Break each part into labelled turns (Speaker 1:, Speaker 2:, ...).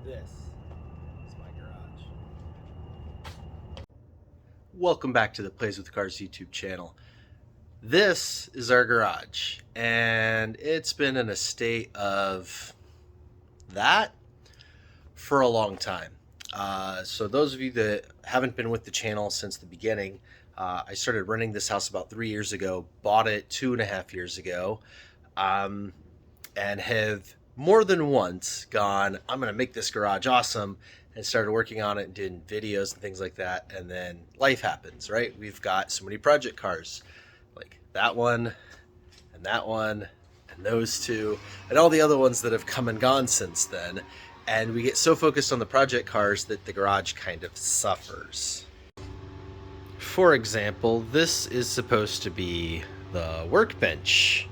Speaker 1: This is my garage. Welcome back to the Plays with Cars YouTube channel. This is our garage, and it's been in a state of that for a long time. So those of you that haven't been with the channel since the beginning, I started renting this house about 3 years ago, bought it 2.5 years ago, and have more than once gone, I'm going to make this garage awesome, and started working on it and did videos and things like that. And then life happens, right? We've got so many project cars, like that one and those two and all the other ones that have come and gone since then. And we get so focused on the project cars that the garage kind of suffers. For example, this is supposed to be the workbench.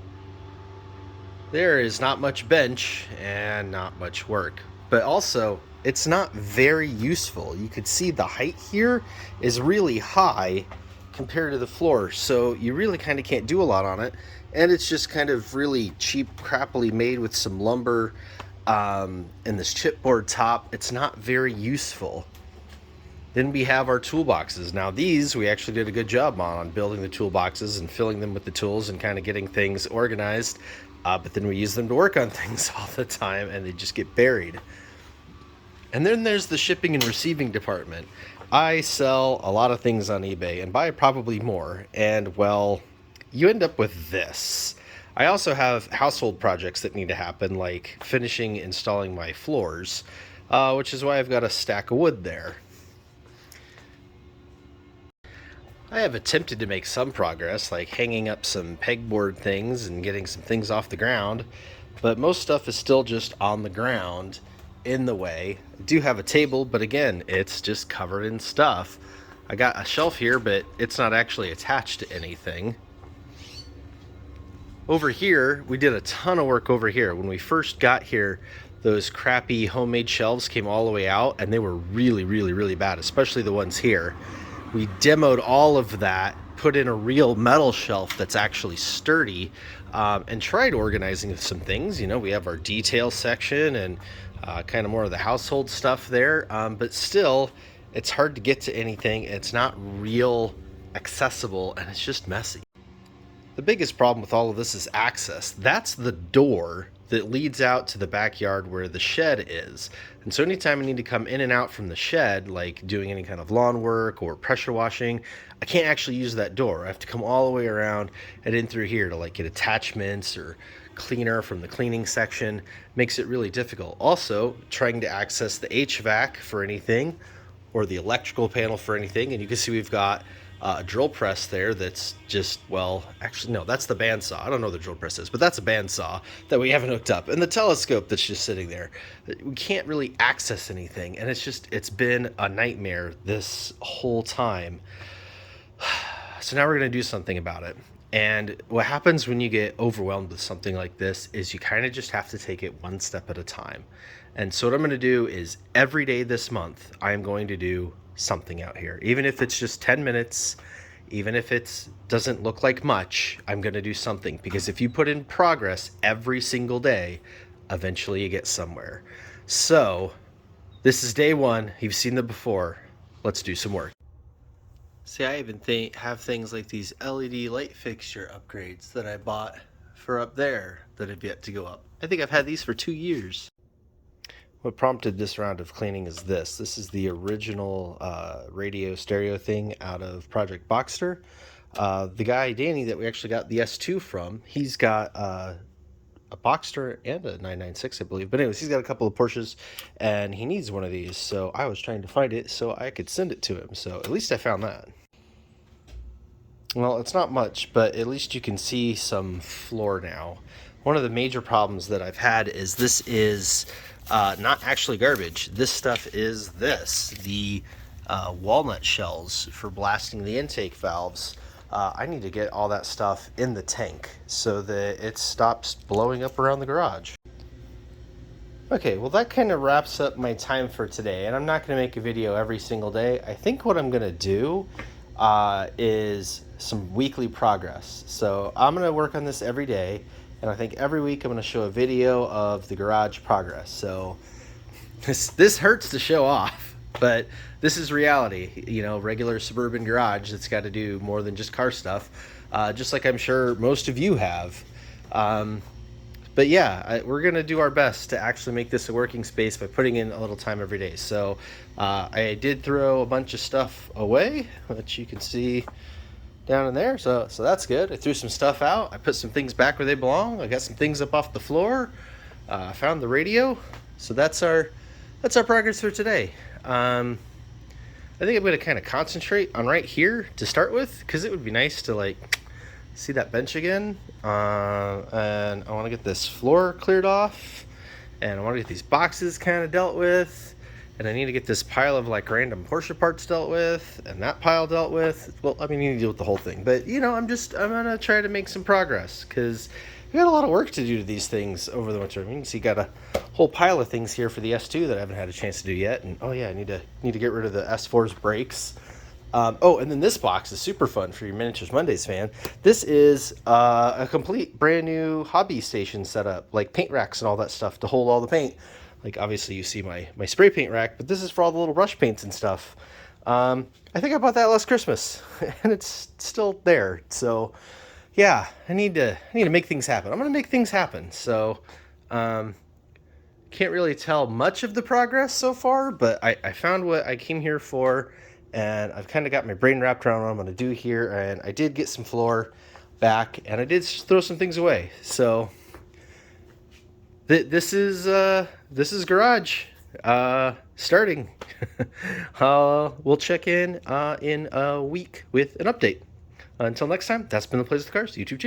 Speaker 1: There is not much bench and not much work, but also it's not very useful. You could see the height here is really high compared to the floor, so you really kind of can't do a lot on it. And it's just kind of really cheap, crappily made with some lumber and this chipboard top. It's not very useful. Then we have our toolboxes. Now these we actually did a good job on building the toolboxes and filling them with the tools and kind of getting things organized. But then we use them to work on things all the time and they just get buried. And then there's the shipping and receiving department. I sell a lot of things on eBay and buy probably more. And well, you end up with this. I also have household projects that need to happen, like finishing installing my floors, which is why I've got a stack of wood there. I have attempted to make some progress, like hanging up some pegboard things and getting some things off the ground, but most stuff is still just on the ground in the way. I do have a table, but again, it's just covered in stuff. I got a shelf here, but it's not actually attached to anything. Over here, we did a ton of work over here. When we first got here, those crappy homemade shelves came all the way out, and they were really bad, especially the ones here. We demoed all of that, put in a real metal shelf that's actually sturdy, and tried organizing some things. You know, we have our detail section and kind of more of the household stuff there, but still, it's hard to get to anything. It's not real accessible, and it's just messy. The biggest problem with all of this is access. That's the door that leads out to the backyard where the shed is. And so anytime I need to come in and out from the shed, like doing any kind of lawn work or pressure washing, I can't actually use that door. I have to come all the way around and in through here to like get attachments or cleaner from the cleaning section. Makes it really difficult. Also, trying to access the HVAC for anything or the electrical panel for anything. And you can see we've got a drill press there that's just, well, actually no, that's the bandsaw. I don't know what the drill press is, but that's a bandsaw that we haven't hooked up, and the telescope that's just sitting there. We can't really access anything, and it's been a nightmare this whole time. So now we're going to do something about it. And what happens when you get overwhelmed with something like this is you kind of just have to take it one step at a time. And so what I'm going to do is every day this month, I'm going to do something out here. Even if it's just 10 minutes, even if it doesn't look like much, I'm going to do something. Because if you put in progress every single day, eventually you get somewhere. So this is day one. You've seen them before. Let's do some work. See, I even have things like these LED light fixture upgrades that I bought for up there that have yet to go up. I think I've had these for 2 years. What prompted this round of cleaning is this. This is the original radio stereo thing out of Project Boxster. The guy, Danny, that we actually got the S2 from, he's got a Boxster and a 996, I believe. But anyways, he's got a couple of Porsches, and he needs one of these. So I was trying to find it so I could send it to him. So at least I found that. Well, it's not much, but at least you can see some floor now. One of the major problems that I've had is this is not actually garbage. This stuff is the walnut shells for blasting the intake valves. I need to get all that stuff in the tank so that it stops blowing up around the garage. Okay, well that kind of wraps up my time for today, and I'm not going to make a video every single day. I think what I'm going to do is some weekly progress. So I'm going to work on this every day, and I think every week I'm going to show a video of the garage progress. So This hurts to show off, but this is reality. You know, regular suburban garage that's got to do more than just car stuff, just like I'm sure most of you have. Um, but yeah, we're gonna do our best to actually make this a working space by putting in a little time every day. So I did throw a bunch of stuff away, which you can see down in there. So that's good. I threw some stuff out. I put some things back where they belong. I got some things up off the floor. I found the radio. So that's our progress for today. I think I'm going to kind of concentrate on right here to start with, because it would be nice to like see that bench again. And I want to get this floor cleared off, and I want to get these boxes kind of dealt with, and I need to get this pile of like random Porsche parts dealt with, and that pile dealt with. Well, I mean, you need to deal with the whole thing, but you know, I'm going to try to make some progress, because we got a lot of work to do to these things over the winter. I mean, you can see got a whole pile of things here for the S2 that I haven't had a chance to do yet. And oh yeah, I need to get rid of the S4's brakes. Oh, and then this box is super fun for your Miniatures Mondays fan. This is a complete brand new hobby station setup, like paint racks and all that stuff to hold all the paint. Like obviously you see my spray paint rack, but this is for all the little brush paints and stuff. I think I bought that last Christmas, and it's still there. So yeah, I need to make things happen. I'm gonna make things happen. So can't really tell much of the progress so far, but I found what I came here for, and I've kind of got my brain wrapped around what I'm gonna do here. And I did get some floor back, and I did throw some things away. So this is garage starting. We'll check in a week with an update. Until next time, that's been the Plays with Cars YouTube channel.